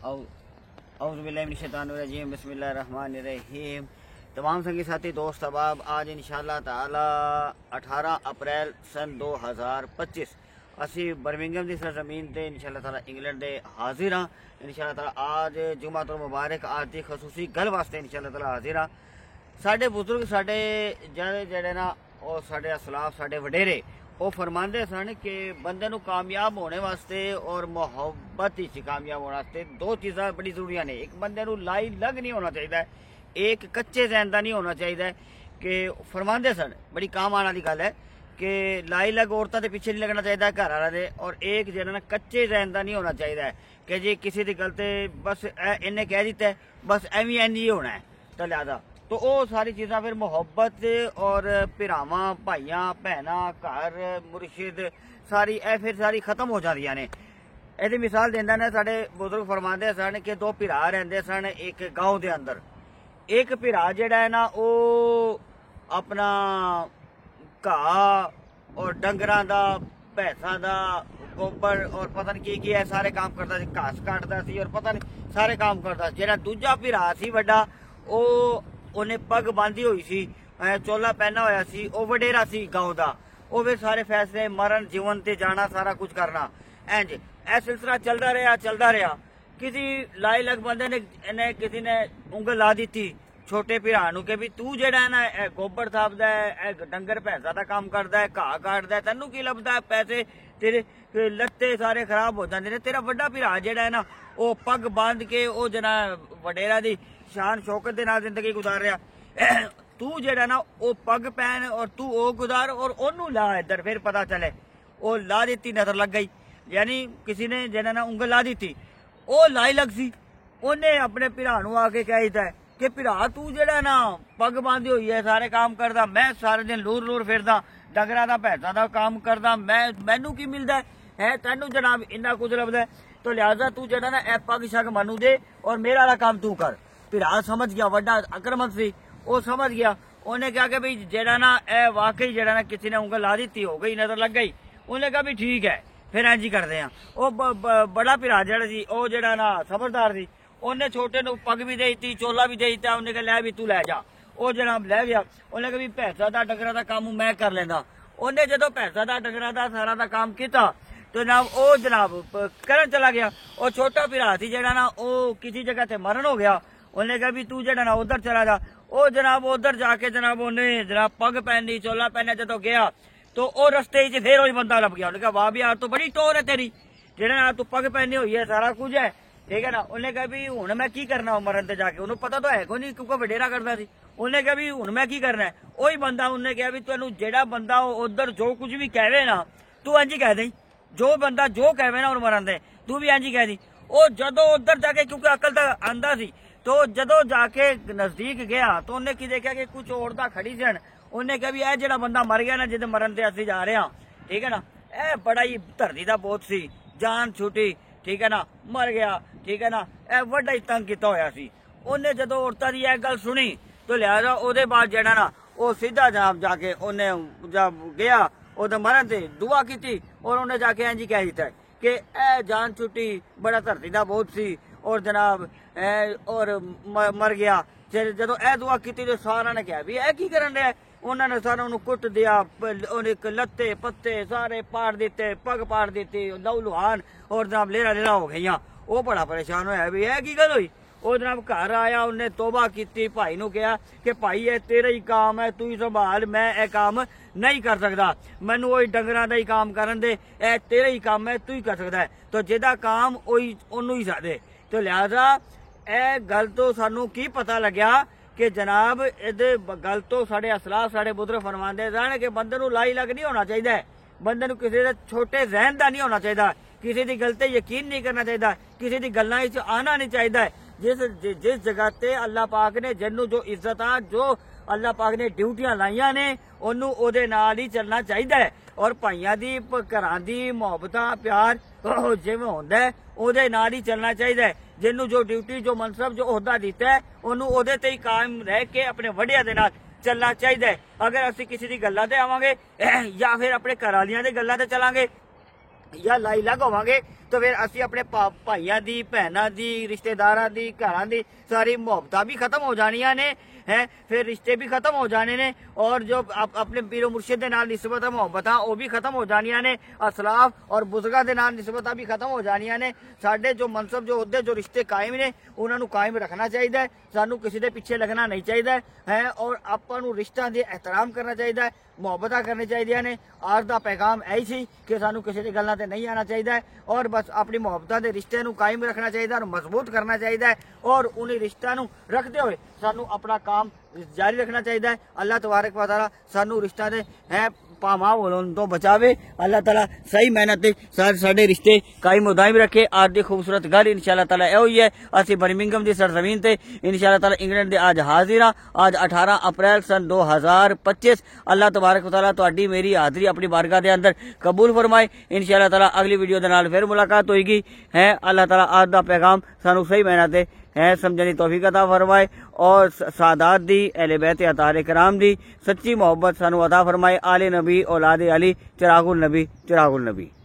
औज़ुबिल्लाहिमिनश्शैतानिर्रजीम बिस्मिल्लाहिर्रहमानिर्रहीम। तमाम संगी साथी दोस्त अहबाब, आज इंशाअल्लाह ताला 18 अप्रैल सन 2025 असी बर्मिंघम की सरजमीन से इंशाअल्लाह ताला इंग्लैंड दे हाजिर हाँ। इंशाअल्लाह ताला आज जुमातुल मुबारक आज की खसूसी गल वास्ते इंशाअल्लाह ताला हाजिर हाँ। साडे बुजुर्ग साडे जेड़े ना और साडे असलाफ साडे वडेरे वो फरमाते सन कि बंदे नू कामयाब होने वास्ते और मुहब्बत ही कामयाब होने वास्ते दो चीज़ां बड़ी जरूरी ने। एक बंदे नू लाई लग नहीं होना चाहिए, एक कच्चे जहन का नहीं होना चाहिए। कि फरमाते सन बड़ी काम आने वाली गल है कि लाई लग औरतों के पीछे नहीं लगना चाहिए घर वाला दे, और एक जो ना कच्चे जहन का नहीं होना चाहिए कि जी किसी की गलती बस इन्हें कह दिता है बस एवं इंज ही होना है। तो लिहाजा तो वो सारी चीज़ां फिर मुहब्बत और भरावां भाइयां भैनां घर मुर्शिद सारी फिर सारी खत्म हो जाती ने। यदि मिसाल देंदा ने साडे बुजुर्ग फरमाते सन कि दो भरा रहिंदे सन एक गांव के अंदर। एक भरा जिहड़ा है ना वो अपना घाह और डंगरां दा भैंसां दा गोबर और पता नहीं की है सारे काम करता सी, घास काटदा सी और पता नहीं सारे काम करता। जिहड़ा दूजा भरा सी वड्डा वो उन्हें पग बांधी हुई सी, चोला पहना होया सी, वो वडेरा सी गांव दा। वो फिर सारे फैसले मरण जीवन ते जाना सारा कुछ करना इंज ए सिलसिला चलता रहा। किसी लाई लग बंदे ने किसी ने उंगल ला दी छोटे भरा नू कि भी तू जेड़ा है ना गोबर थापदा है डंगर भैंसा का काम करदा है घाह काटदा है, तेनू की लभदा है पैसे तेरे लत्ते सारे खराब हो जाते हैं। तेरा वड्डा भरा जेड़ा है ना वो पग बांध के वो जना वडेरा दी शान शौकत दे नाल जिंदगी गुजार रहा। तू जेड़ा ना वो पग पहन और तू वो गुजार और ओनू ला इधर फिर पता चले। वो ला दी नजर लग गई, यानी किसी ने जेड़ा ना उंगल ला दी वो लाई लग सी। उन्हें अपने भरा नू आके कह दिता है कि भरा तू जेड़ा ना पग बांधी हुई है सारे काम करदा, मैं सारे दिन लूर फिरदा डंगरां दा भैंसां दा काम करदा, मैनू की मिलदा है तेनू जनाब इन्ना कुछ लभदा है। तो लिहाजा तू जेड़ा ना ए पग शग मनू दे और मेरा वाला काम तू कर। भरा समझ गया, वड्डा अकरमत सी, वो समझ गया। उन्हें कहा कि भाई जेड़ा ना ए वाकई जेड़ा ना किसी ने उंगल ला दी हो गई नजर लग गई। उन्हें कहा भी ठीक है फिर इंज ही करते हैं। वो बड़ा भरा जेड़ा सी वो जेड़ा ना समझदार सी, उन्हें छोटे नू पग भी दे दी चोला भी दे दिता। उन्हें कहा लै भी तू लै जा। वो जनाब लै गया। उन्हें कहा भी भैंसा दा डंगरां दा काम मैं कर लेंदा। उन्हें जो भैंसा दा डंगरां दा सारा दा काम किया तो जनाब वो जनाब करन चला गया। वो छोटा भरा सी जेड़ा ना वो किसी जगह से मरण हो गया। उन्हें कहा भी तू जेड़ा ना उधर चला जा। वो जनाब उधर जाके जनाब उन्हें जनाब पग पहनी चोला पहना जो गया तो वो रस्ते च फिर वही बंदा लभ गया। उन्हें कहा वाह भी यार तो बड़ी टोर है तेरी, जेड़ा ना तू पग पहनी हुई है सारा कुछ है ठीक है ना। उन्हें कहा भी हुण मैं की करना मरण ते जाके, उन्हें पता तो है कोई नहीं क्योंकि वडेरा करता सी। उन्हें कहा भी हुण मैं की करना है। वही बंदा उन्हें कहा भी तेनू जेड़ा बंदा उधर जो कुछ भी कहवे ना तू इंज ही कह दई, जो बंदा जो कहवे ना मरण दे तू भी इंज ही कह दी। वो जदों उधर जाके क्योंकि अकल तो आंदा सी तो जदों जाके नजदीक गया तो उन्हें की देखा कि कुछ औरतां खड़ी सन। उन्हें कहा भी ए जेड़ा बंदा मर गया ना जिदे मरण ते असीं जा रहे हैं ठीक है ना, ए बड़ा ही धरती दा बोझ सी, जान छुटी ठीक है ना, मर गया ठीक है ना, ए बड़ा ही तंग किया होया सी। उन्हें जदों औरतां दी ए गल सुनी तो लिहाजा ओदे बाद जेड़ा ना वो सीधा जनाब जाके उन्हें जब गया ओदे मरण ते दुआ की और उन्हें जाके इंज ही कह दिता कि ए जान छुट्टी बड़ा धरती दा बोझ सी और जनाब और मर गया। जो ए दुआ की तो सारा ने कहा भी ए की करन रहा। उन्होंने सारा उन्होंने कुट दिया, लत्ते पत्ते सारे पाड़ दिते, पग पाड़ दी, लहू लुहान और जनाब लेरा हो गई। वो बड़ा परेशान होया भी है की गल हुई। वो जनाब घर आया उन्हें तोबा की, भाई नू कहा कि भाई ये तेरा ही काम है तू ही संभाल, मैं ए काम नहीं कर सकता, मैनू वही डंगरां दा ही काम करन दे, ए तेरा ही काम है तू ही कर सकता है। तो जिहदा काम वही ओनू ही सादे। तो लिहाजा ए गल तो सानू की पता लग्या कि जनाब इहदे गल तो साडे असलाफ साडे बुजुर्ग फरमांदे सन कि बंदे नू लाई लग नहीं होना चाहिए, बंदे नू किसी दे छोटे जहन दा नहीं होना चाहिए, किसी की गल ते यकीन नहीं करना चाहिए, किसी की गल्लां विच आना नहीं चाहिए। जिस जगह ते अल्लाह पाक ने जिन्नू जो इज्जत आ जो अल्लाह पाक ने ड्यूटियां लाइया ने ओनू ओदे नाल ही चलना चाहिए। और भाइयों दी घरां दी मुहब्बतां प्यार जिवें हुंदा है ओदे नाल ही चलना चाहिए। जिन्नू जो ड्यूटी जो मनसब जो ओहदा दिता है ओनू ओदे ते ही कायम रह के अपने वड्डियां दे नाल चलना चाहिए। अगर असीं किसी दी गल्लां ते आवांगे या फिर अपने घर वालियां दी गल्लां ते चलांगे या लाई लग होवांगे तो फिर ਅਸੀਂ ਆਪਣੇ ਭਾਈਆਂ ਦੀ ਭੈਣਾਂ ਦੀ ਰਿਸ਼ਤੇਦਾਰਾਂ ਦੀ ਘਰਾਂ ਦੀ सारी मोहब्बत भी खत्म हो जानिया ने है, फिर रिश्ते भी खत्म हो जाने ने और जो अपने पीरो मुर्शिद दे नाल निस्बत मोहब्बत वो भी खत्म हो जानिया ने, असलाफ और बुजुर्गां दे नाल निस्बत भी खत्म हो जानिया ने। साडे जो मनसब जो उहदे जो रिश्ते कायम ने उन्होंने कायम रखना चाहिए, सानू किसी दे पीछे लगना नहीं चाहिए है और आपां नू रिश्तां दे एहतराम करना चाहिए, मोहब्बत करनी चाहिए ने। आज का पैगाम यही सी कि सानू किसी दी गल्लां ते नहीं आना चाहिए और बस अपनी मोहब्बत के रिश्ते नू कायम रखना चाहिए और मजबूत करना चाहिए और उन्हीं रिश्तों नू रखते हुए सानू अपना काम जारी रखना चाहिए। अल्लाह तबारक व तआला सानू रिश्ता दे है पामाव होने तो बचावे। अल्लाह ताला सही मेहनत साडे रिश्ते कायम दायम रखे। आज की खूबसूरत गल इंशाअल्लाह ताला यही है, असी बर्मिंघम की सरजमीन से इंशाअल्लाह ताला इंग्लैंड के आज हाजिर हाँ। आज 18 अप्रैल सन 2025। अल्लाह तबारक व तआला तुहाडी मेरी हाजिरी अपनी बारगाह के अंदर कबूल फरमाए। इंशाअल्लाह ताला अगली वीडियो के नाल फिर मुलाकात होगी है। अल्लाह ताला आज का पैगाम सानू सही मेहनत है समझने तौफीक अता फरमाए और सादात दी अहले बैत अतार कराम दी सच्ची मोहब्बत सानू अता फरमाए। आले नबी औलाद अली चिरागुल नबी चिरागुल नबी।